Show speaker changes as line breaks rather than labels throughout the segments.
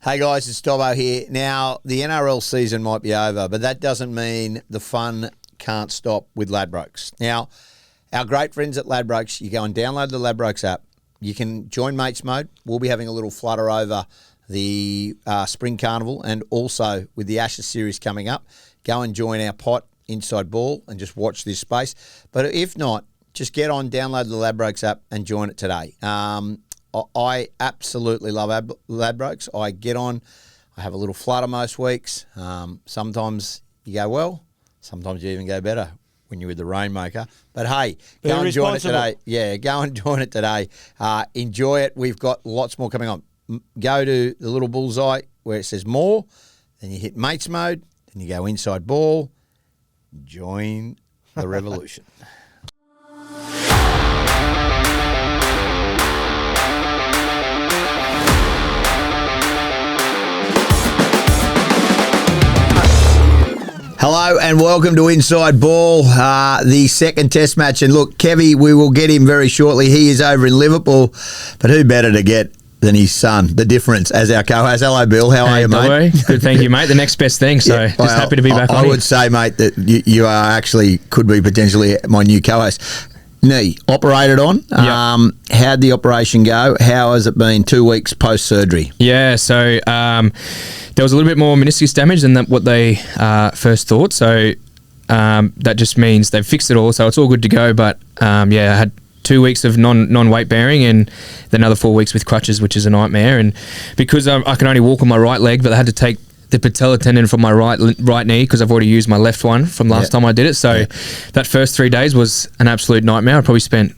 Hey guys, it's Dobbo here. Now, the NRL season might be over, but that doesn't mean the fun can't stop with Ladbrokes. Now, our great friends at Ladbrokes, you go and download the Ladbrokes app. You can join Mates Mode. We'll be having a little flutter over the Spring Carnival, and also with the Ashes series coming up, go and join our pot, Inside Ball, and just watch this space. But if not, just get on, download the Ladbrokes app and join it today. I absolutely love Ladbrokes. I get on, I have a little flutter most weeks. Sometimes you go well, sometimes you even go better when you're with the Rainmaker. But hey, go and join it today. Yeah, go and join it today. Enjoy it. We've got lots more coming on. Go to the little bullseye where it says more, then you hit Mates Mode, then you go Inside Ball, join the revolution. Hello and welcome to Inside Ball, the second test match. And look, Kevie, we will get him very shortly. He is over in Liverpool, but who better to get than his son, the difference, as our co-host. Hello, Bill. How are you, mate?
Good, thank you, mate. The next best thing, so just happy to be back on.
I would say, mate, that you are actually, could be potentially my new co-host. Knee, operated on. Yep. How'd the operation go? How has it been 2 weeks post-surgery?
Yeah, so there was a little bit more meniscus damage than what they first thought. So that just means they've fixed it all. So it's all good to go. But I had 2 weeks of non-weight bearing and then another 4 weeks with crutches, which is a nightmare. And because I can only walk on my right leg, but I had to take the patella tendon from my right knee because I've already used my left one from last time I did it. So that first 3 days was an absolute nightmare. I probably spent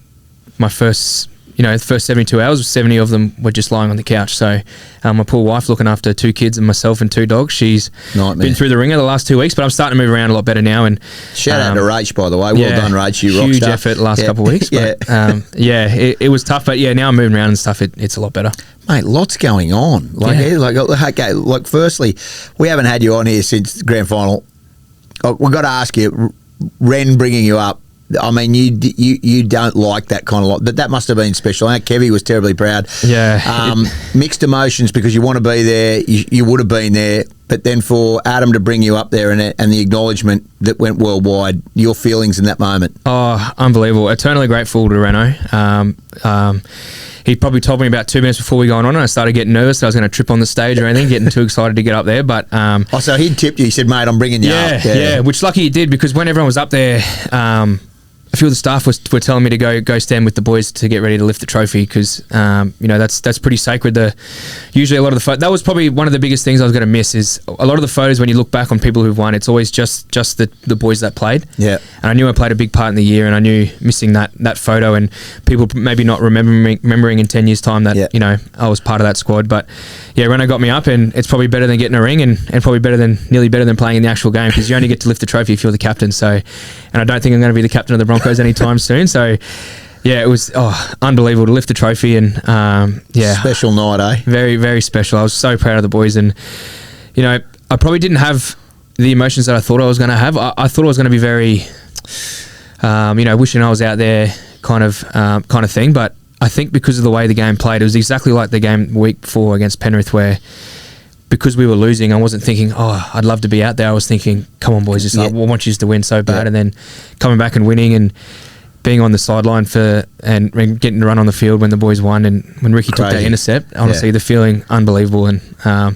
my first 72 hours, 70 of them were just lying on the couch. So my poor wife looking after 2 kids and myself and 2 dogs, she's been through the ringer the last 2 weeks, but I'm starting to move around a lot better now. And
shout out to Rach, by the way. Well done, Rach. You rock
huge
star.
Effort the last couple of weeks. But, it was tough, but now I'm moving around and stuff. It's a lot better.
Mate, lots going on. Like firstly, we haven't had you on here since the grand final. We've got to ask you, Ren bringing you up, I mean, you don't like that kind of lot, but that must have been special. I know Kevie was terribly proud.
Yeah.
Mixed emotions because you want to be there. You would have been there, but then for Adam to bring you up there and the acknowledgement that went worldwide, your feelings in that moment?
Oh, unbelievable! Eternally grateful to Reno. He probably told me about 2 minutes before we got on, and I started getting nervous that I was going to trip on the stage or anything, getting too excited to get up there. But
so he tipped you. He said, "Mate, I'm bringing you up."
Yeah, which lucky he did, because when everyone was up there, a few of the staff were telling me to go stand with the boys to get ready to lift the trophy, because that's pretty sacred. Usually a lot of the that was probably one of the biggest things I was going to miss, is a lot of the photos when you look back on people who've won, it's always just the boys that played.
Yeah.
And I knew I played a big part in the year, and I knew missing that photo and people maybe not remembering in 10 years' time that I was part of that squad. But yeah, Reno got me up, and it's probably better than getting a ring, and probably nearly better than playing in the actual game, because you only get to lift the trophy if you're the captain. So, and I don't think I'm going to be the captain of the Broncos anytime soon. So yeah, it was unbelievable to lift the trophy, and
special night, eh?
Very, very special. I was so proud of the boys, and I probably didn't have the emotions that I thought I was going to have. I thought I was going to be very wishing I was out there kind of thing, but I think because of the way the game played, it was exactly like the game the week before against Penrith, where because we were losing, I wasn't thinking, I'd love to be out there. I was thinking, come on, boys, I want you to win so bad. And then coming back and winning and being on the sideline and getting to run on the field when the boys won, and when Ricky took that intercept, honestly, the feeling, unbelievable. And I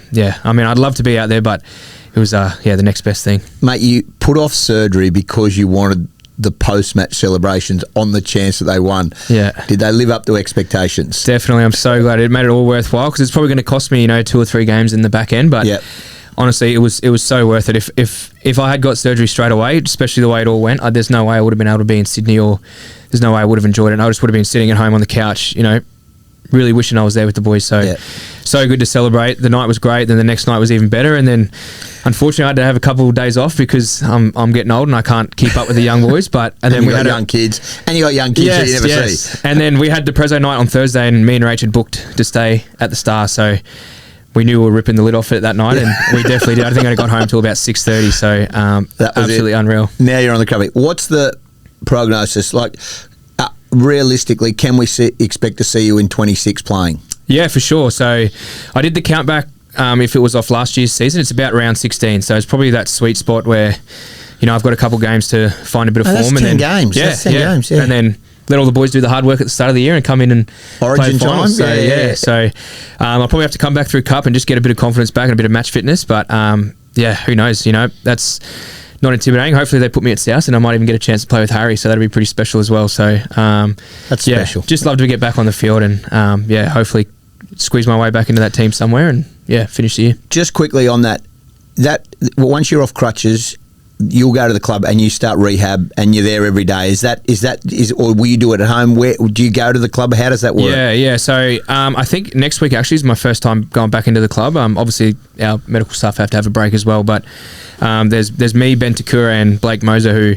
mean, I'd love to be out there, but it was the next best thing.
Mate, you put off surgery because you wanted the post-match celebrations on the chance that they won. Yeah. Did they live up to expectations?
Definitely. I'm so glad it made it all worthwhile, because it's probably going to cost me 2 or 3 games in the back end, but honestly, it was so worth it. If I had got surgery straight away, especially the way it all went, there's no way I would have been able to be in Sydney, or there's no way I would have enjoyed it. And I just would have been sitting at home on the couch, really wishing I was there with the boys. So good to celebrate. The night was great. Then the next night was even better. And then, unfortunately, I had to have a couple of days off because I'm getting old and I can't keep up with the young boys. And
then we had young kids, and you got young kids that you never see.
And then we had the Prezzo night on Thursday, and me and Rach had booked to stay at the Star. So we knew we were ripping the lid off it that night, and we definitely did. I think I got home till about 6:30. So that was absolutely unreal.
Now you're on the Kevie. What's the prognosis like? Realistically, can we expect to see you in 26 playing?
Yeah, for sure. So I did the count back if it was off last year's season, it's about round 16. So it's probably that sweet spot where, I've got a couple games to find a bit of form.
That's 10 games.
Yeah,
that's 10 games, yeah.
And then let all the boys do the hard work at the start of the year and come in and
Origin
play finals.
time.
So, So I'll probably have to come back through Cup and just get a bit of confidence back and a bit of match fitness. But, who knows? That's not intimidating. Hopefully they put me at South and I might even get a chance to play with Harry. So that'll be pretty special as well. So,
that's special.
Just love to get back on the field and, hopefully squeeze my way back into that team somewhere and, finish the year.
Just quickly on that once you're off crutches, you'll go to the club and you start rehab and you're there every day. Is or will you do it at home? Where do you go to the club? How does that work?
Yeah. So I think next week actually is my first time going back into the club. Obviously our medical staff have to have a break as well, but there's me, Ben Takura and Blake Moser who,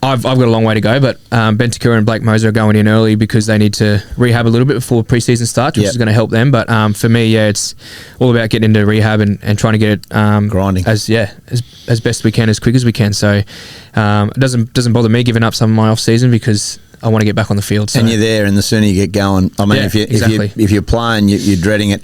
I've got a long way to go, but Ben Takura and Blake Moser are going in early because they need to rehab a little bit before preseason starts, which is going to help them. But for me, it's all about getting into rehab and trying to get it
grinding
as best we can, as quick as we can. So it doesn't bother me giving up some of my off season because I want to get back on the field. So.
And you're there, and the sooner you get going. If you're playing, you're dreading it.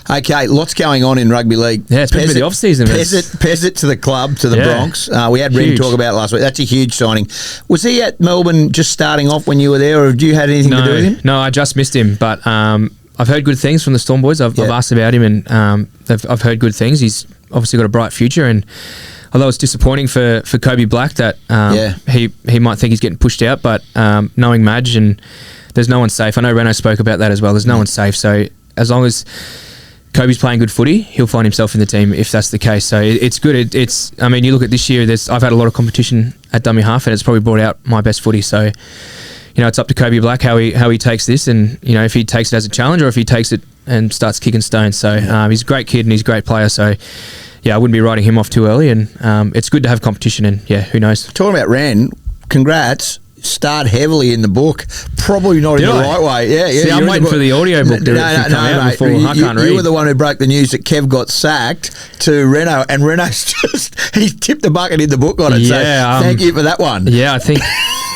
Okay, lots going on in rugby league.
Yeah, especially the off-season.
Pez it to the club, to the Bronx. We had Ren talk about it last week. That's a huge signing. Was he at Melbourne just starting off when you were there, or have you had anything to do with him?
No, I just missed him, but I've heard good things from the Storm boys. I've asked about him, and I've heard good things. He's obviously got a bright future, and although it's disappointing for Kobe Black that he might think he's getting pushed out, but knowing Madge, and there's no one safe. I know Reynolds spoke about that as well. There's no one safe, so as long as Kobe's playing good footy, he'll find himself in the team if that's the case. So it's good. You look at this year, I've had a lot of competition at dummy half and it's probably brought out my best footy. So, it's up to Kobe Black how he takes this and, if he takes it as a challenge or if he takes it and starts kicking stones. So he's a great kid and he's a great player. So, I wouldn't be writing him off too early and it's good to have competition and, who knows.
Talking about Ren, congrats. Start heavily in the book, probably not in the right way. Yeah.
See, I'm waiting for the audio book to come out before I can't read.
You were the one who broke the news that Kev got sacked to Reno, and Reno's he tipped the bucket in the book on it.
Yeah,
so thank you for that one.
Yeah, I think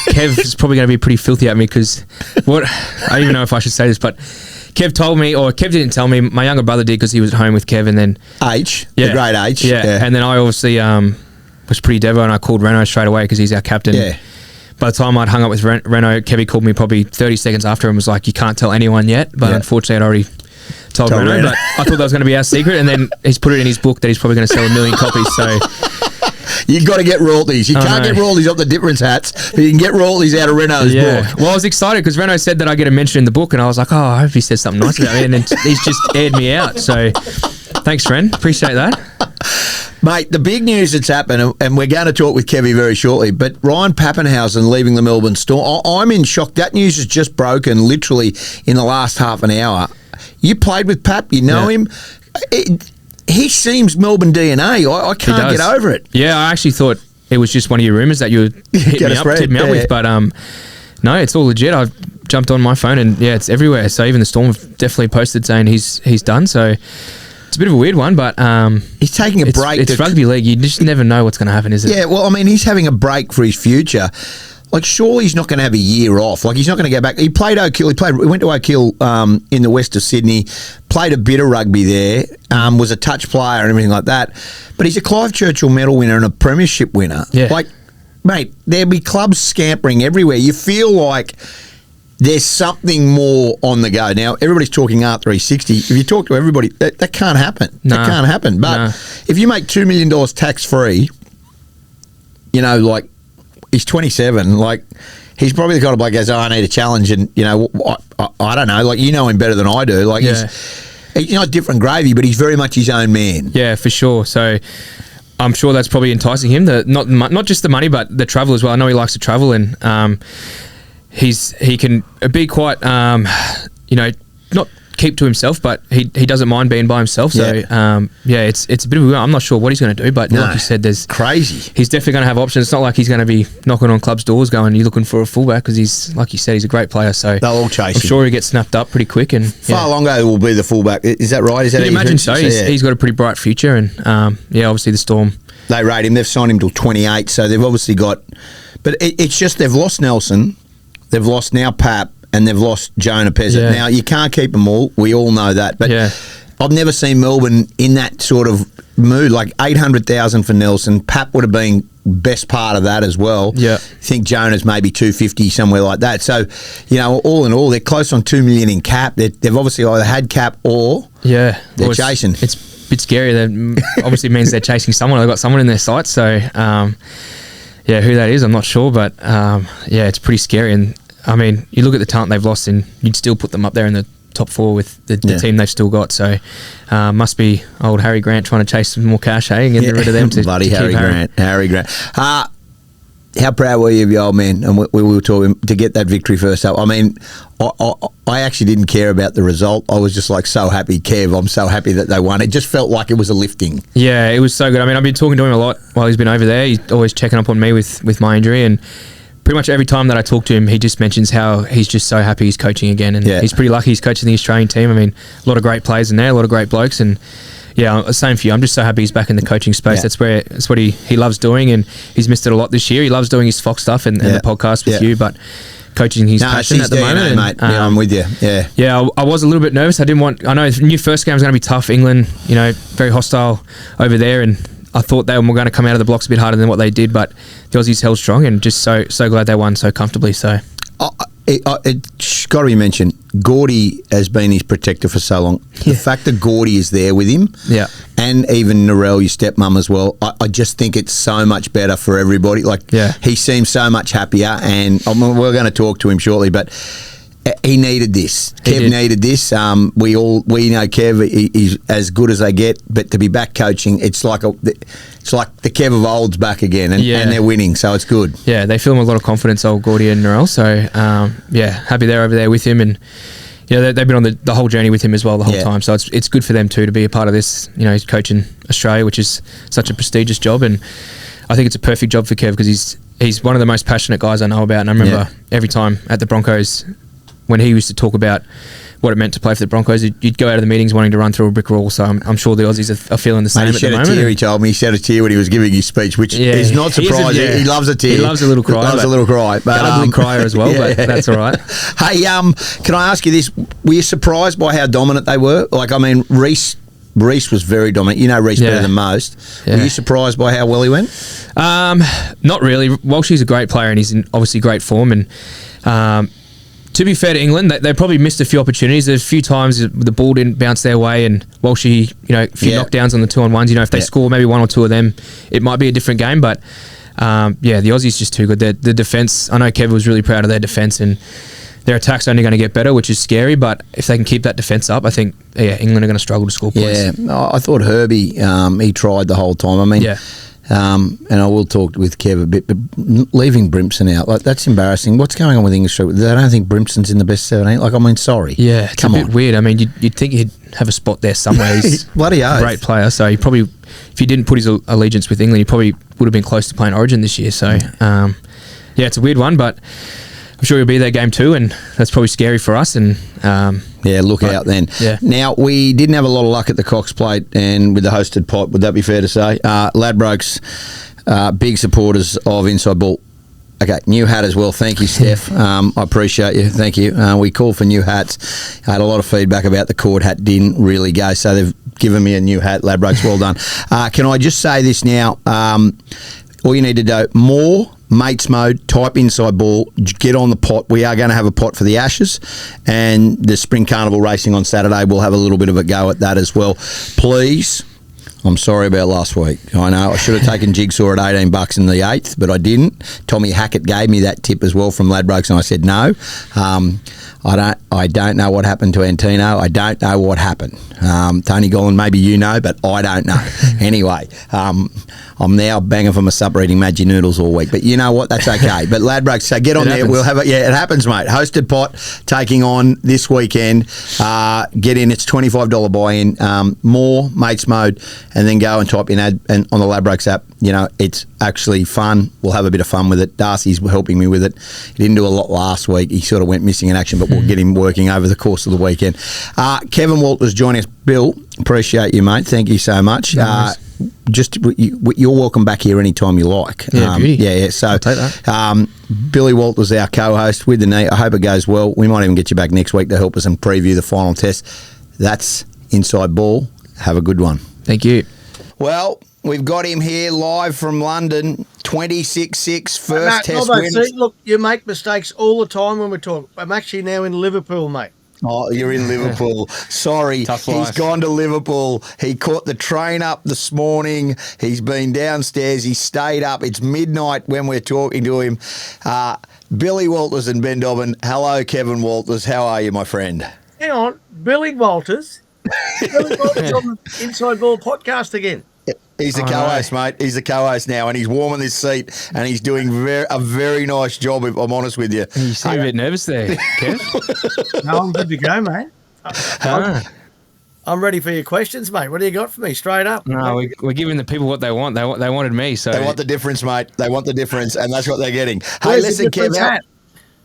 Kev is probably going to be pretty filthy at me because I don't even know if I should say this, but Kev told me, or Kev didn't tell me. My younger brother did because he was at home with Kev, and then
the great H.
Yeah, and then I obviously was pretty devo, and I called Reno straight away because he's our captain.
Yeah.
By the time I'd hung up with Reno, Kevie called me probably 30 seconds after and was like, you can't tell anyone yet. But unfortunately, I'd already told Reno. But I thought that was going to be our secret. And then he's put it in his book that he's probably going to sell 1 million copies. So
you've got to get royalties. You can't get royalties off the difference hats, but you can get royalties out of Reno's book.
Well, I was excited because Reno said that I get a mention in the book. And I was like, I hope he says something nice about me. And then he's just aired me out. So thanks, Ren. Appreciate that.
Mate, the big news that's happened, and we're going to talk with Kevie very shortly, but Ryan Papenhuyzen leaving the Melbourne Storm. I'm in shock. That news has just broken literally in the last half an hour. You played with Pap, you know him. He seems Melbourne DNA. I can't get over it.
Yeah, I actually thought it was just one of your rumours that you tipped me up with, but no, it's all legit. I've jumped on my phone and it's everywhere. So even the Storm have definitely posted saying he's done. So it's a bit of a weird one, but
he's taking a break.
It's rugby league. You just never know what's going to happen, is it?
Yeah, well, he's having a break for his future. Like, surely he's not going to have a year off. Like, he's not going to go back. He played Oak Hill. He went to Oak Hill in the west of Sydney, played a bit of rugby there, was a touch player and everything like that. But he's a Clive Churchill medal winner and a premiership winner.
Yeah.
Like, mate, there'd be clubs scampering everywhere. You feel like there's something more on the go. Now, everybody's talking R360. If you talk to everybody, that can't happen. That can't happen. But if you make $2 million tax-free, like, he's 27, like, he's probably the kind of bloke who goes, I need a challenge, and, I don't know, like, you know him better than I do. Like, he's not different gravy, but he's very much his own man.
Yeah, for sure. So I'm sure that's probably enticing him, not just the money, but the travel as well. I know he likes to travel, and he can be quite, not keep to himself, but he doesn't mind being by himself. So it's a bit of a, I'm not sure what he's going to do, but like you said, there's
crazy.
He's definitely going to have options. It's not like he's going to be knocking on clubs' doors going, "You're looking for a fullback," because he's, like you said, he's a great player. So
they'll all chase
I'm sure he gets snapped up pretty quick. And
Fa'alongo will be the fullback. Is that right? Is that
imagine so? He's got a pretty bright future, and obviously the Storm.
They rate him. They've signed him till 28, so they've obviously got. But it's just they've lost Nelson, they've lost now Pap, and they've lost Jonah Pezzett. Now, you can't keep them all. We all know that. But I've never seen Melbourne in that sort of mood. Like 800,000 for Nelson. Pap would have been best part of that as well.
Yeah.
I think Jonah's maybe 250, somewhere like that. So, all in all, they're close on 2 million in cap. They've obviously either had cap or they're chasing.
It's a bit scary. That obviously means they're chasing someone. They've got someone in their sights. So, who that is, I'm not sure. But, it's pretty scary. And, I mean, you look at the talent they've lost and you'd still put them up there in the top 4 with the team they've still got. So must be old Harry Grant trying to chase some more cash, and get rid of them to
bloody
to
Harry Grant. Harry Grant. How proud were you of your old man? And we were talking to get that victory first up. I mean, I actually didn't care about the result. I was just like so happy, Kev. I'm so happy that they won. It just felt like it was a lifting.
Yeah, it was so good. I mean, I've been talking to him a lot while he's been over there. He's always checking up on me with my injury, and pretty much every time that I talk to him, he just mentions how he's just so happy he's coaching again. And he's pretty lucky he's coaching the Australian team. I mean, a lot of great players in there, a lot of great blokes. And, same for you. I'm just so happy he's back in the coaching space. Yeah. That's what he loves doing, and he's missed it a lot this year. He loves doing his Fox stuff and the podcast with you, but coaching his passion at the moment.
Mate. I'm with you. Yeah.
Yeah, I was a little bit nervous. I know the new first game was going to be tough. England, very hostile over there, and I thought they were going to come out of the blocks a bit harder than what they did, but the Aussies held strong, and just so glad they won so comfortably. So
it's got to be mentioned, Gordy has been his protector for so long. The fact that Gordy is there with him, and even Narelle, your stepmum as well, I just think it's so much better for everybody. He seems so much happier, and we're going to talk to him shortly, but he needed this. Kev needed this. We know Kev. He's as good as they get. But to be back coaching, it's like the Kev of old's back again, and they're winning, so it's good. Yeah,
they feel a lot of confidence, old Gordy and Narelle. So happy they're over there with him, and they've been on the whole journey with him as well the whole time. So it's good for them too to be a part of this. He's coaching Australia, which is such a prestigious job, and I think it's a perfect job for Kev because he's one of the most passionate guys I know about. And I remember every time at the Broncos, when he used to talk about what it meant to play for the Broncos, you'd go out of the meetings wanting to run through a brick wall. So I'm sure the Aussies are feeling the same at the moment.
He told me he shed a tear when he was giving his speech, which is not surprising. He loves a tear.
He loves a little cry.
But
ugly crier as well, but that's all right.
Hey, can I ask you this? Were you surprised by how dominant they were? Reece was very dominant. Reece better than most. Were you surprised by how well he went?
Not really. Walshy's a great player and he's in obviously great form. And to be fair to England, they probably missed a few opportunities. There's a few times the ball didn't bounce their way, and Walshy, a few knockdowns on the 2-on-1s. If they score maybe one or two of them, it might be a different game. But the Aussies just too good. The defence, I know Kevie was really proud of their defence, and their attack's only going to get better, which is scary. But if they can keep that defence up, I think England are going to struggle to score points.
Yeah, I thought Herbie, he tried the whole time. I mean, and I will talk with Kev a bit, but leaving Brimson out, that's embarrassing. What's going on with English Street? I don't think Brimson's in the best 17. Sorry.
Yeah, it's a bit weird. I mean, you'd think he'd have a spot there somewhere. He's
bloody
a great player, so he probably, if he didn't put his allegiance with England, he probably would have been close to playing Origin this year. So, it's a weird one, but I'm sure he'll be there game 2, and that's probably scary for us. And
look out then. Yeah. Now, we didn't have a lot of luck at the Cox Plate and with the hosted pot. Would that be fair to say? Ladbrokes, big supporters of Inside Ball. Okay, new hat as well. Thank you, Steph. I appreciate you. Thank you. We called for new hats. I had a lot of feedback about the cord hat didn't really go, so they've given me a new hat. Ladbrokes, well done. Can I just say this now? All you need to do, more mates mode, type Inside Ball, get on the pot. We are going to have a pot for the Ashes and the Spring Carnival racing on Saturday. We'll have a little bit of a go at that as well. Please, I'm sorry about last week. I know I should have taken Jigsaw at $18 in the 8th, but I didn't. Tommy Hackett gave me that tip as well from Ladbrokes, and I said no. I don't know what happened to Antino. I don't know what happened. Tony Gollan, maybe you know, but I don't know. Anyway, I'm now banging for my sub-reading Maggi Noodles all week. But you know what? That's okay. But Ladbrokes, so get on there. We'll have it. Yeah, it happens, mate. Hosted pot taking on this weekend. Get in. It's $25 buy-in. More mates mode, and then go and type in ad and on the Ladbrokes app. It's actually fun. We'll have a bit of fun with it. Darcy's helping me with it. He didn't do a lot last week. He sort of went missing in action, but we'll get him working over the course of the weekend. Kevin Walters joining us. Bill, appreciate you, mate. Thank you so much.
Nice.
You're welcome back here anytime you like.
Yeah,
So
I'll take that.
Billy Walters, our co-host with the knee. I hope it goes well. We might even get you back next week to help us and preview the final test. That's Inside Ball. Have a good one.
Thank you.
Well, we've got him here live from London. 26-6 first
No,
test
Dobbo,
win.
see, look, you make mistakes all the time when we talk. I'm actually now in Liverpool, mate.
Oh, you're in Liverpool. Sorry.
Tough
He's
life.
gone to Liverpool. He caught the train up this morning. He's been downstairs. He stayed up. It's midnight when we're talking to him. Billy Walters and Ben Dobbin. Hello, Kevin Walters. How are you, my friend?
Hang on, Billy Walters. Billy Walters on the Inside Ball podcast again.
He's the
I
co-host,
know.
mate. He's the co-host now, and he's warming this seat, and he's doing a very nice job, if I'm honest with you.
You seem a bit nervous there, Kev.
No, I'm good to go, mate.
Ah.
I'm ready for your questions, mate. What do you got for me? Straight up.
No, we're giving the people what they want. They wanted me, so
They want the difference, mate. They want the difference, and that's what they're getting. Hey,
Where's
listen,
the difference
Kev.
at?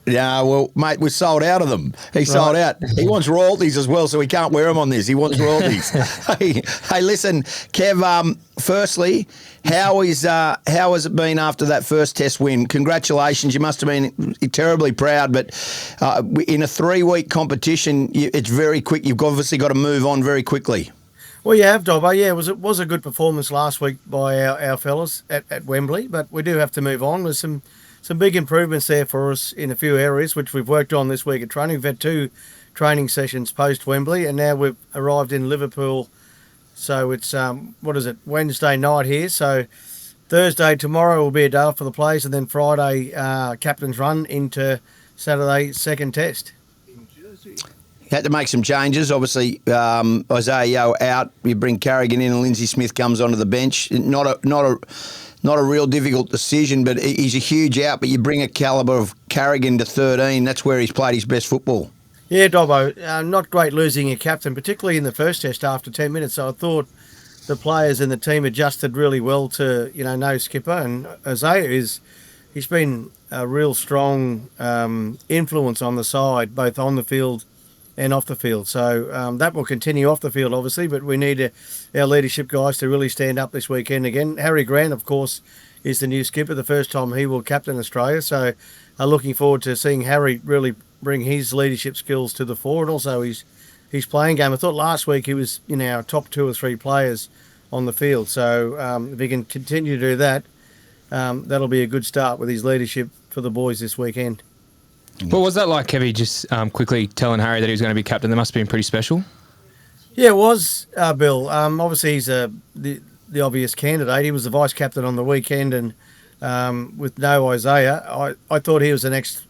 Yeah, well, mate, we're sold out of them. He's sold out. He wants royalties as well, so he can't wear them on this. He wants royalties. hey, listen, Kev. Firstly, how has it been after that first test win? Congratulations. You must have been terribly proud, but in a 3-week competition, it's very quick. You've obviously got to move on very quickly.
Well, you have, Dobbo. Yeah, it was a good performance last week by our fellas at Wembley, but we do have to move on. There's some big improvements there for us in a few areas, which we've worked on this week at training. We've had 2 training sessions post-Wembley, and now we've arrived in Liverpool. So it's, Wednesday night here. So Thursday, tomorrow will be a day off for the players, and then Friday, captain's run into Saturday, second test.
You had to make some changes. Obviously, Isaiah Yeo out. You bring Carrigan in, and Lindsay Smith comes onto the bench. Not a real difficult decision, but he's a huge out. But you bring a calibre of Carrigan to 13. That's where he's played his best football.
Yeah, Dobbo, not great losing your captain, particularly in the first test after 10 minutes. So I thought the players and the team adjusted really well to, no skipper. And Isaiah he's been a real strong influence on the side, both on the field and off the field. So that will continue off the field, obviously, but we need our leadership guys to really stand up this weekend again. Harry Grant, of course, is the new skipper, the first time he will captain Australia. So looking forward to seeing Harry really bring his leadership skills to the fore, and also his playing game. I thought last week he was our top 2 or 3 players on the field. So if he can continue to do that, that'll be a good start with his leadership for the boys this weekend.
What was that like, Kevie, just quickly telling Harry that he was going to be captain? That must have been pretty special.
Yeah, it was, Bill. Obviously, he's the obvious candidate. He was the vice captain on the weekend, and with no Isaiah, I thought he was the next,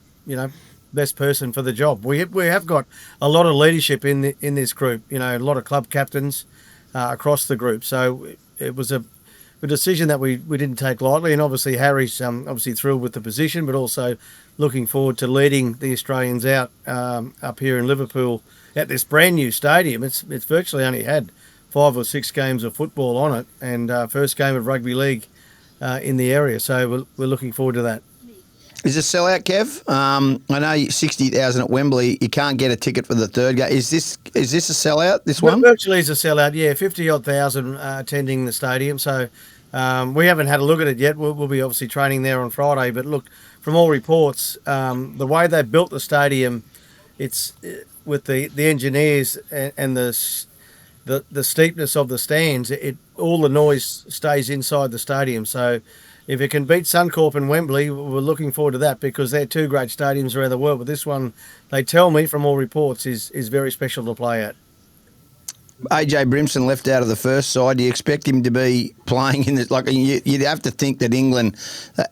best person for the job. We have got a lot of leadership in this group. A lot of club captains across the group. So it was a decision that we didn't take lightly, and obviously Harry's obviously thrilled with the position, but also looking forward to leading the Australians out up here in Liverpool at this brand new stadium. It's virtually only had 5 or 6 games of football on it, and first game of rugby league in the area. So we're looking forward to that.
Is it a sellout, Kev? I know 60,000 at Wembley. You can't get a ticket for the third game. Is this a sellout? This one?
Virtually is a sellout. Yeah, 50-odd thousand attending the stadium. So we haven't had a look at it yet. We'll be obviously training there on Friday. But look, from all reports, the way they built the stadium, it's with the engineers and the steepness of the stands. All the noise stays inside the stadium. So if it can beat Suncorp and Wembley, we're looking forward to that, because they're 2 great stadiums around the world. But this one, they tell me from all reports, is very special to play at.
AJ Brimson left out of the first side. Do you expect him to be playing in this? Like, you'd have to think that England,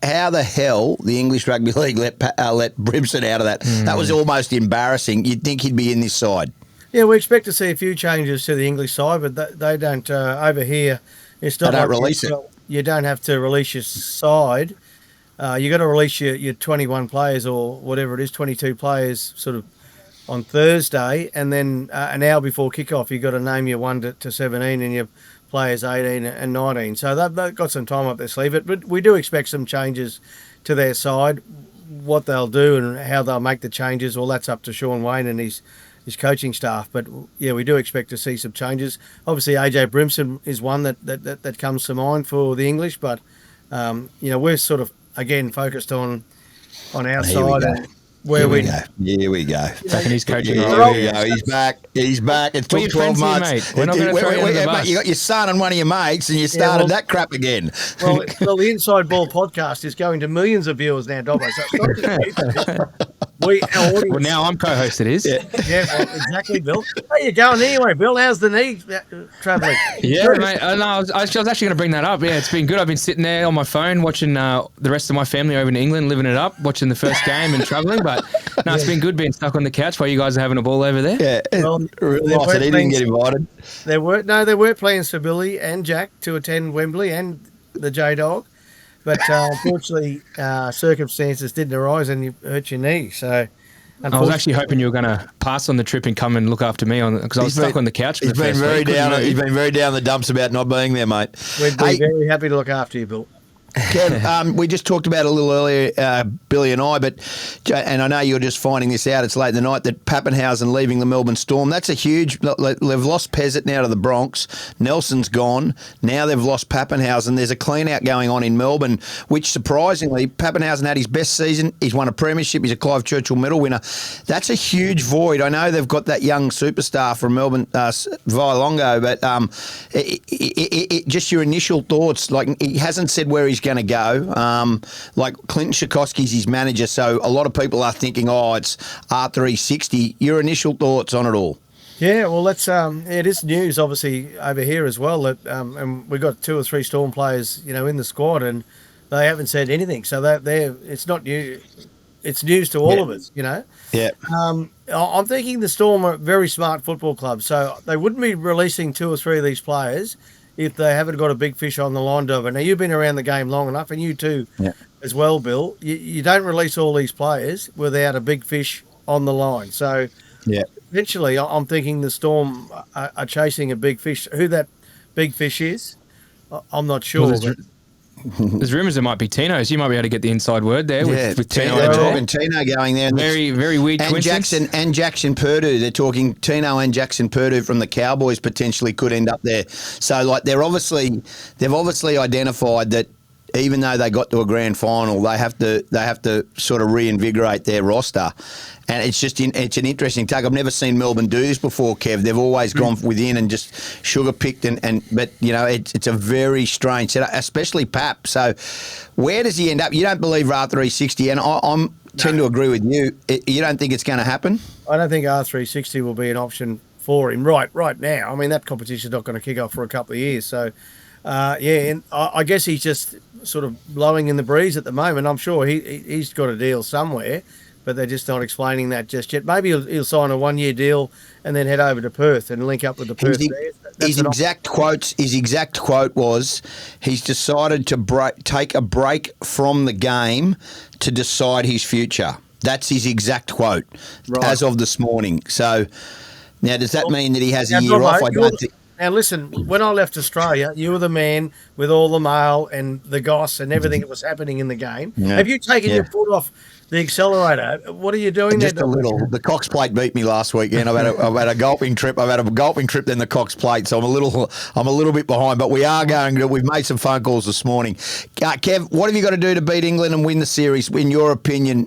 how the hell the English Rugby League let Brimson out of that? That was almost embarrassing. You'd think he'd be in this side.
Yeah, we expect to see a few changes to the English side, but they don't over here. It's not.
They don't release it.
You don't have to release your side. You got to release your 21 players or whatever it is, 22 players, sort of on Thursday, and then an hour before kickoff, you've got to name your 1 to 17 and your players 18 and 19. So they've got some time up their sleeve. But we do expect some changes to their side. What they'll do and how they'll make the changes, well, that's up to Sean Wayne and his coaching staff. But yeah, we do expect to see some changes. Obviously, AJ Brimson is one that comes to mind for the English, but we're sort of again focused on our side. where we
go. Here we go.
Back in his coaching
Here
role.
we go. He's back. He's back. It
We're
took
your
12
friends here,
months.
mate. We're not going to throw you under the bus.
You got your son and one of your mates, and you started that crap again.
Well, the Inside Ball podcast is going to millions of viewers now, Dobbo. So it's not
Well, now I'm co-host. It is.
Yeah, well, exactly, Bill. How you going anyway, Bill? How's the knee travelling?
Yeah, mate. No, I was actually going to bring that up. Yeah, it's been good. I've been sitting there on my phone watching the rest of my family over in England, living it up, watching the first game and travelling. But no, it's been good being stuck on the couch while you guys are having a ball over there.
Yeah, well, really nice that he didn't get invited.
There were plans for Billy and Jack to attend Wembley and the J-Dog. But unfortunately, circumstances didn't arise and you hurt your knee. So,
I was actually hoping you were going to pass on the trip and come and look after me because I was stuck on the couch.
He's been very down the dumps about not being there, mate.
We'd be very happy to look after you, Bill.
Kev, we just talked about it a little earlier, Billy and I, and I know you're just finding this out, it's late in the night, that Papenhuyzen leaving the Melbourne Storm. That's a huge, they've lost Pezzett now to the Broncos. Nelson's gone. Now they've lost Papenhuyzen. There's a clean-out going on in Melbourne, which surprisingly, Papenhuyzen had his best season. He's won a premiership. He's a Clive Churchill medal winner. That's a huge void. I know they've got that young superstar from Melbourne, Vialongo, but just your initial thoughts, like he hasn't said where he's going to go. Like Clinton Schakowski's his manager, so a lot of people are thinking, it's R360. Your initial thoughts on it all?
Yeah, well, that's it is news obviously over here as well that and we've got 2 or 3 Storm players, in the squad, and they haven't said anything, so it's not new. It's news to all of us,
Yeah.
I'm thinking the Storm are a very smart football club, so they wouldn't be releasing 2 or 3 of these players if they haven't got a big fish on the line, Dobbin. Now, you've been around the game long enough, and you too as well, Bill. You don't release all these players without a big fish on the line. So, eventually, I'm thinking the Storm are chasing a big fish. Who that big fish is, I'm not sure.
Well, there's rumours it might be Tino's. You might be able to get the inside word there with Tino.
They're talking Tino going there.
Very, very weird coincidence.
Jackson Purdue. They're talking Tino and Jackson Purdue from the Cowboys potentially could end up there. So, like, they've obviously identified that even though they got to a grand final, they have to sort of reinvigorate their roster. And it's an interesting take. I've never seen Melbourne do this before, Kev. They've always gone within and just sugar picked but it's a very strange setup, especially Pap. So where does he end up? You don't believe R360, and I tend to agree with you. You don't think it's going to happen?
I don't think R360 will be an option for him right now. I mean, that competition's not going to kick off for a couple of years. So, and I guess he's just sort of blowing in the breeze at the moment. I'm sure he's got a deal somewhere, but they're just not explaining that just yet. Maybe he'll sign a 1-year deal and then head over to Perth and link up with the Perth.
His exact quote was, he's decided to take a break from the game to decide his future. That's his exact quote as of this morning. So now, does that mean that he has a year off? I don't think.
Now, listen, when I left Australia, you were the man with all the mail and the goss and everything that was happening in the game. Yeah. Have you taken your foot off the accelerator? What are you doing
there?
Just a
little. The Cox Plate beat me last weekend. I've had a gulping trip. I've had a gulping trip, then the Cox Plate, so I'm a little bit behind. But we are going to. We've made some phone calls this morning. Kev, what have you got to do to beat England and win the series, in your opinion?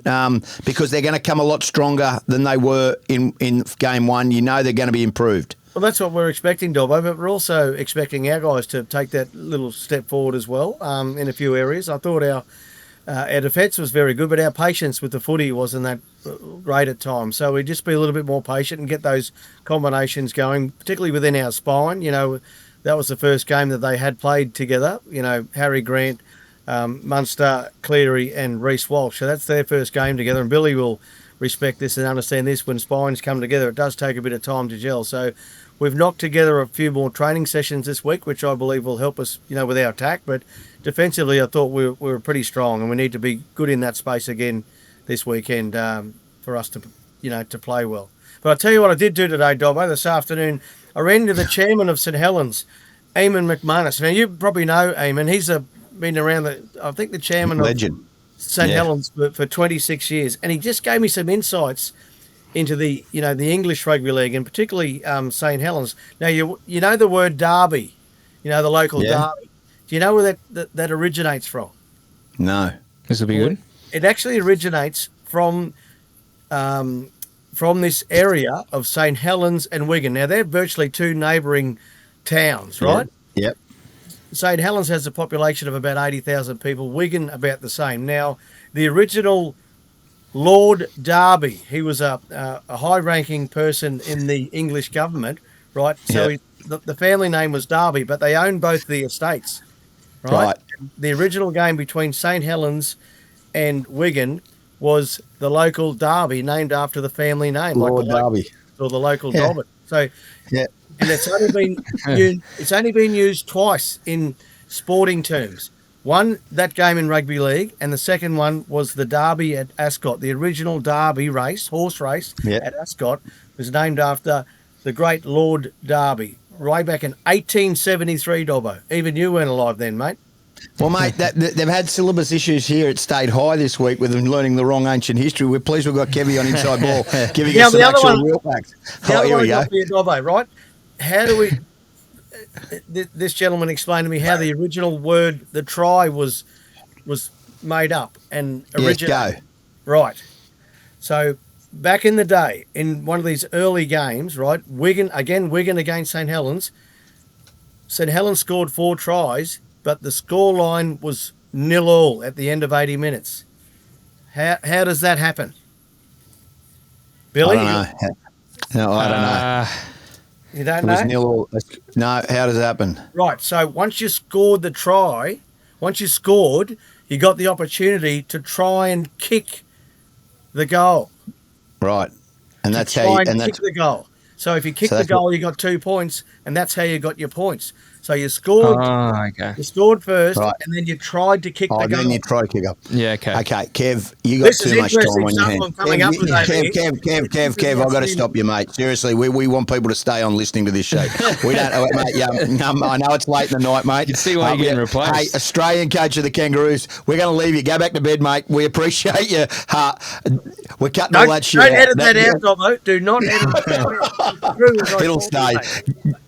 Because they're going to come a lot stronger than they were in game 1. You know they're going to be improved.
Well, that's what we're expecting, Dobbo, but we're also expecting our guys to take that little step forward as well in a few areas. I thought our defence was very good, but our patience with the footy wasn't that great at times. So we just be a little bit more patient and get those combinations going, particularly within our spine. That was the first game that they had played together. Harry Grant, Munster, Cleary and Reece Walsh. So that's their first game together, and Billy will respect this and understand this. When spines come together, it does take a bit of time to gel. So we've knocked together a few more training sessions this week, which I believe will help us, with our attack. But defensively, I thought we were pretty strong, and we need to be good in that space again this weekend for us to, to play well. But I'll tell you what I did do today, Dobbo, this afternoon. I ran into the chairman of St Helens, Eamon McManus. Now, you probably know Eamon. He's been around the chairman
legend.
Of St Helens for 26 years, and he just gave me some insights into the the English rugby league, and particularly St Helens. Now you know the word derby, the local derby. Do you know where that originates from?
No.
This will be good.
It actually originates from from this area of St Helens and Wigan. Now, they're virtually two neighbouring towns, right?
Yep.
St Helens has a population of about 80,000 people. Wigan, about the same. Now, the original Lord Derby, he was a high-ranking person in the English government, right? So the family name was Derby, but they owned both the estates, right? The original game between St Helens and Wigan was the local derby, named after the family name,
Lord Derby,
or the local Dobbin. So, and it's only been used twice in sporting terms. One, that game in rugby league, and the second one was the Derby at Ascot. The original Derby race, horse race at Ascot, was named after the great Lord Derby, way back in 1873, Dobbo. Even you weren't alive then, mate.
Well, mate, they've had syllabus issues here at State High this week with them learning the wrong ancient history. We're pleased we've got Kevie on Inside Ball giving us some actual real facts.
Here we go. Dobbo, right? How do we... this gentleman explained to me how the original word, the try, was made up and originated.
Yes, go.
Right. So back in the day, in one of these early games, right, Wigan against St Helens. St Helens scored 4 tries, but the scoreline was 0-0 at the end of 80 minutes. How does that happen? Billy?
I don't know. No, I don't know.
You don't know?
It was 0-0. No, how does it happen?
Right, so once you scored the try, you got the opportunity to try and kick the goal.
Right. And that's
kick the goal. So if you kick the goal, you got 2 points, and that's how you got your points. So you scored. You scored first, and then you tried to kick the goal.
Then you tried to kick up.
Yeah, okay.
Okay, Kev, you got too much time on your hands. Kev, I've got to stop you, mate. Seriously, we want people to stay on listening to this show. We don't, mate. I know it's late in the night, mate.
You can see why you're getting replaced.
Hey, Australian coach of the Kangaroos, we're going to leave you. Go back to bed, mate. We appreciate you. We're cutting all that shit out.
Don't edit that out, Dobbo. Do not edit that out.
It'll stay.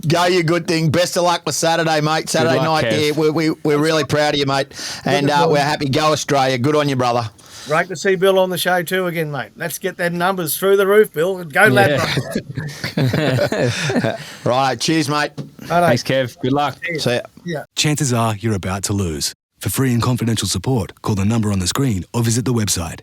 Go, you good thing. Best of luck for Saturday, mate. Saturday night. Yeah, we're really proud of you, mate. And we're happy. Go Australia. Good on you, brother.
Great to see Bill on the show too again, mate. Let's get them numbers through the roof, Bill. Go, Ladbrokes.
Right. Cheers, mate.
Thanks, Kev. Good luck.
See ya.
Yeah.
Chances are you're about to lose. For free and confidential support, call the number on the screen or visit the website.